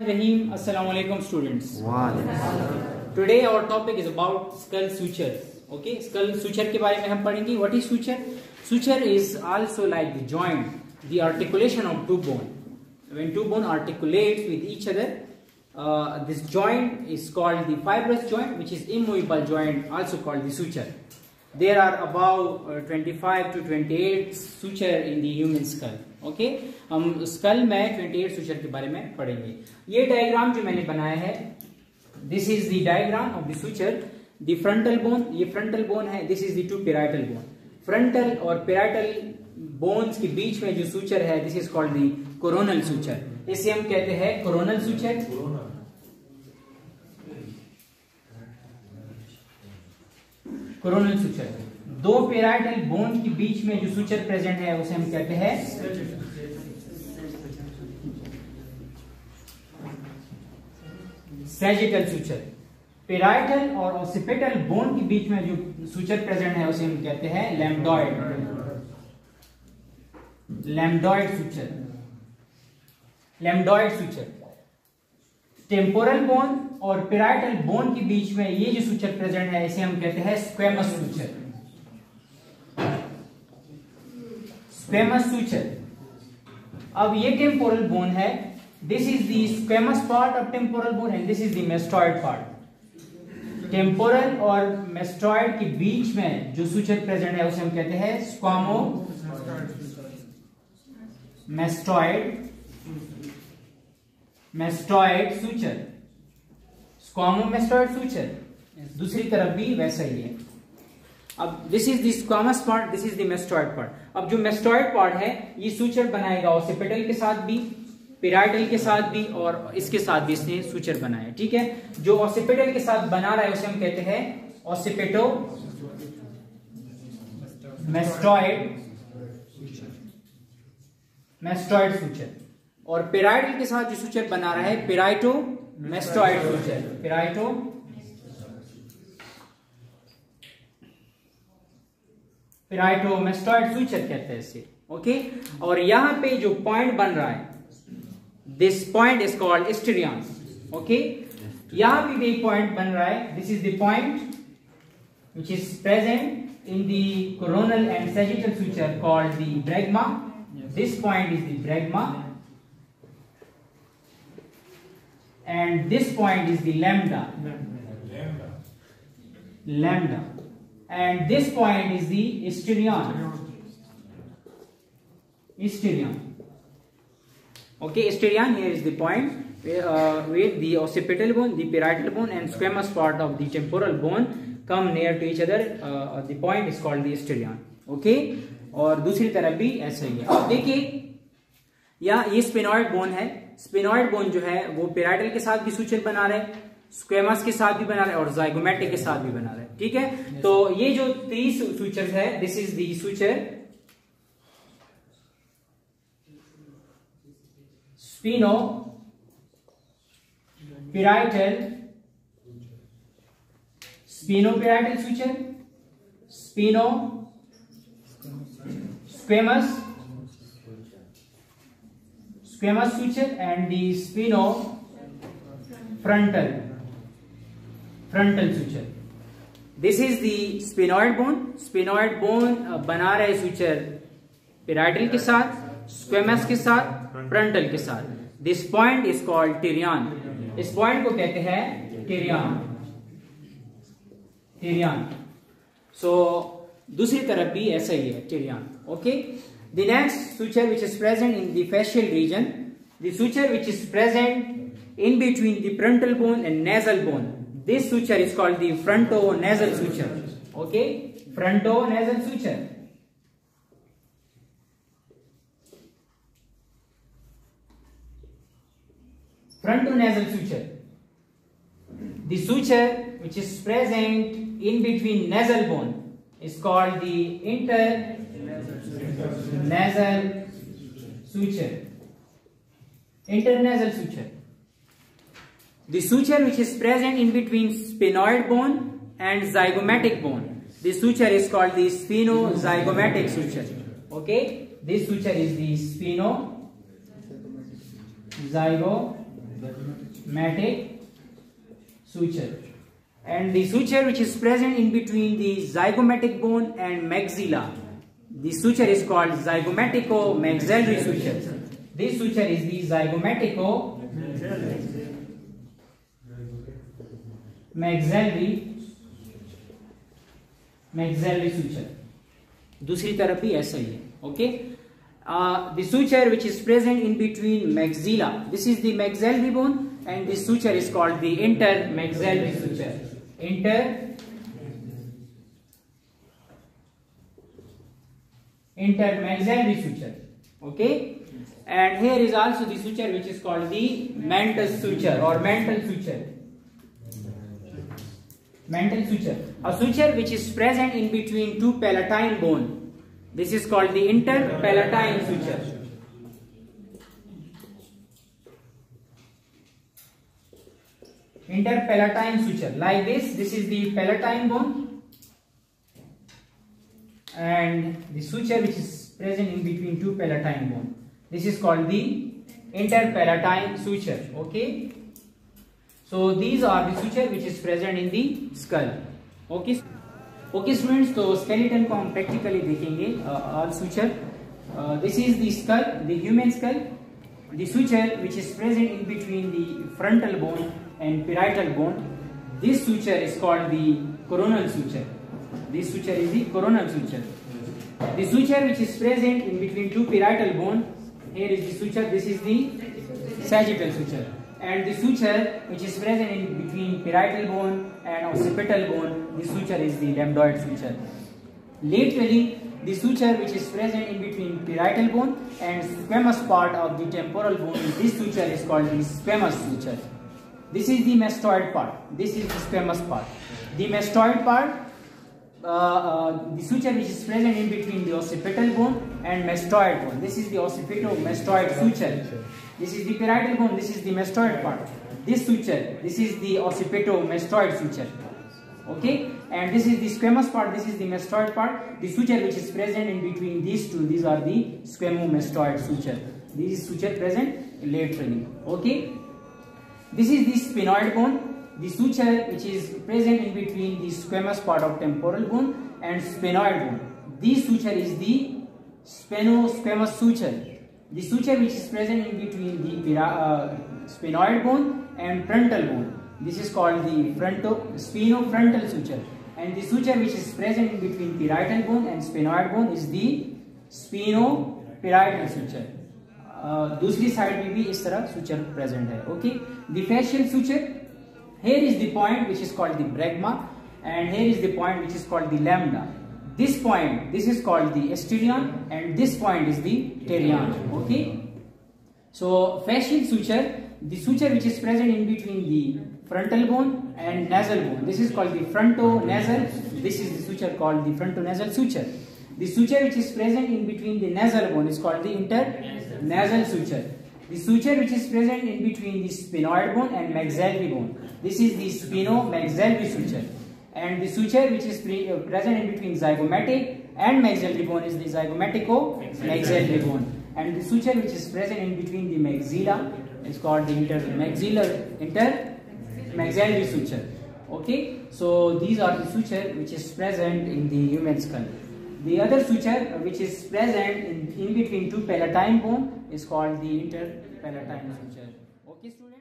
Rahim, Assalamu alaikum students. Today our topic is about skull sutures. Okay, skull suture के बारे में हम पढ़ेंगे. What is suture? Suture is also like the joint, the articulation of two bone. When two bone articulate with each other, this joint is called the fibrous joint, which is immovable joint, also called the suture. There are about 25 to 28 suture in the human skull. Okay हम school में 28 suture के बारे में पढ़ेंगे. ये diagram जो मैंने बनाया है, this is the diagram of the suture. The frontal bone, ये फ्रंटल बोन है. This is the two parietal bone. Frontal और पैराइटल बोन्स के बीच में जो सुचर है, this is called the coronal suture. इसे हम कहते हैं कोरोनल सुचर. Coronal suture. दो पैराइटल बोन के बीच में जो सुचर प्रेजेंट है उसे हम कहते हैं सैजिटल सुचर. पैराइटल और ऑसिपिटल बोन के बीच में जो सुचर प्रेजेंट है उसे हम कहते हैं लैम्डॉइड. लैम्डॉइड सुचर. लैम्डॉइड सुचर. टेम्पोरल बोन और पैराइटल बोन के बीच में ये जो सुचर प्रेजेंट है इसे हम कहते हैं स्क्वेमस सुचर. Squamous suture. अब ये टेम्पोरल बोन है. This is the squamous part of temporal bone and this is the mastoid part. Temporal और मेस्टॉइड के बीच में जो सुचर प्रेजेंट है उसे हम कहते हैं squamo mastoid. Mastoid suture. Squamo mastoid suture. दूसरी तरफ भी वैसा ही है. अब this is the squamous part, this is the mastoid part. अब जो मेस्टॉइड पार्ट है ये सुचर बनाएगा ऑसिपिटल के साथ भी, पैराइटल के साथ भी और इसके साथ भी इसने सुचर बनाया. ठीक है. जो ऑसिपिटल के साथ बना रहा है उसे हम कहते हैं ऑसिपिटो मेस्टॉइड. Mastoid suture. और पैराइटल के साथ जो सुचर बना रहा है parieto mastoid suture. Parieto parietomastoid suture कहते हैं इसे. ओके. और यहां पे जो पॉइंट बन रहा है, this point is called sterion. Okay. यहां पे एक पॉइंट बन रहा है. This is the point which is present in the coronal and sagittal suture called the bregma. This point is the bregma and this point is the lambda. Lambda. And this point is the asterion. Asterion. Okay, asterion here is the point where the occipital bone, the parietal bone and squamous part of the temporal bone come near to each other. The point is called the asterion. Okay. और दूसरी तरफ भी ऐसा ही है. अब देखिए यहाँ ये स्पिनॉइड बोन है. स्पिनॉइड बोन जो है वो पैराइटल के साथ भी सुचर बना रहे हैं, स्क्वेमस के साथ भी बना रहे हैं और जाइगोमेटिक के साथ भी बना रहे हैं. ठीक है. तो ये जो 3 सुचर है, this is the suture spheno parietal, spheno parietal suture, spheno squamous squamous suture and the frontal suture. This is the sphenoid bone. Sphenoid bone बना रहे suture parietal के साथ, squamous के साथ, frontal के साथ. This point is called pterion. इस point को कहते हैं pterion. Pterion. So दूसरी तरफ भी ऐसा ही है pterion. Okay. The next suture which is present in the facial region, the suture which is present in between the frontal bone and nasal bone, this suture is called the frontonasal suture. Okay, frontonasal suture. Frontonasal suture. The suture which is present in between nasal bone is called the internasal suture. Internasal suture. The suture which is present in between sphenoid bone and zygomatic bone, this suture is called the sphenozygomatic suture. Okay, this suture is the sphenozygomatic zygomatic suture. And the suture which is present in between the zygomatic bone and maxilla, the suture is called zygomatico-maxillary suture. This suture is the zygomatic-maxillary suture. दूसरी तरफ भी ऐसा ही है. Okay. The suture which is present in between maxilla, this is the maxillary bone, and this suture is called the intermaxillary suture. Intermaxillary suture. Okay. And here is also the suture which is called the mantle suture or mantle suture. Mantle suture, a suture which is present in between two palatine bone. This is called the interpalatine suture. Interpalatine suture, like this. This is the palatine bone, and the suture which is present in between two palatine bone. This is called the interpalatine suture. Okay. So these are the suture which is present in the skull. Okay. Okay students, तो skeleton को हम practically देखेंगे. All suture. This is the skull, the human skull. The suture which is present in between the frontal bone and parietal bone. This suture is called the coronal suture. This suture is the coronal suture. The suture which is present in between two parietal bone. Here is the suture. This is the sagittal suture. And the suture which is present in between parietal bone and occipital bone, the suture is the lambdoid suture. Laterally, the suture which is present in between parietal bone and squamous part of the temporal bone, this suture is called the squamous suture. This is the mastoid part. This is the squamous part. The mastoid part, the suture which is present in between the occipital bone and mastoid bone. This is the occipito-mastoid suture. This is the parietal bone. This is the mastoid part. This suture, this is the occipito-mastoid suture. Okay, and this is the squamous part. This is the mastoid part. The suture which is present in between these two, these are the squamo-mastoid suture. This is suture present laterally. Okay, this is the sphenoid bone. The suture which is present in between the squamous part of temporal bone and sphenoid bone. This suture is the spheno-squamous suture. The suture which is present in between the sphenoid bone and frontal bone. This is called the spheno-frontal suture. And the suture which is present in between parietal bone and sphenoid bone is the spheno-parietal suture. दूसरी side में भी इस तरह suture present है. Okay. The facial suture. Here is the point which is called the bregma, and here is the point which is called the lambda. This point, this is called the asterion, and this point is the pterion. Okay. So facial suture, the suture which is present in between the frontal bone and nasal bone. This is called the frontonasal. This is the suture called the frontonasal suture. The suture which is present in between the nasal bone is called the internasal suture. The suture which is present in between the sphenoid bone and maxillary bone. This is the spheno-maxillary suture. And the suture which is present in between zygomatic and maxillary bone is the zygomatico-maxillary bone. And the suture which is present in between the maxilla is called the intermaxillary suture. Okay, so these are the suture which is present in the human skull. The other suture which is present in between two palatine bone is called the interpalatine suture. Okay, students.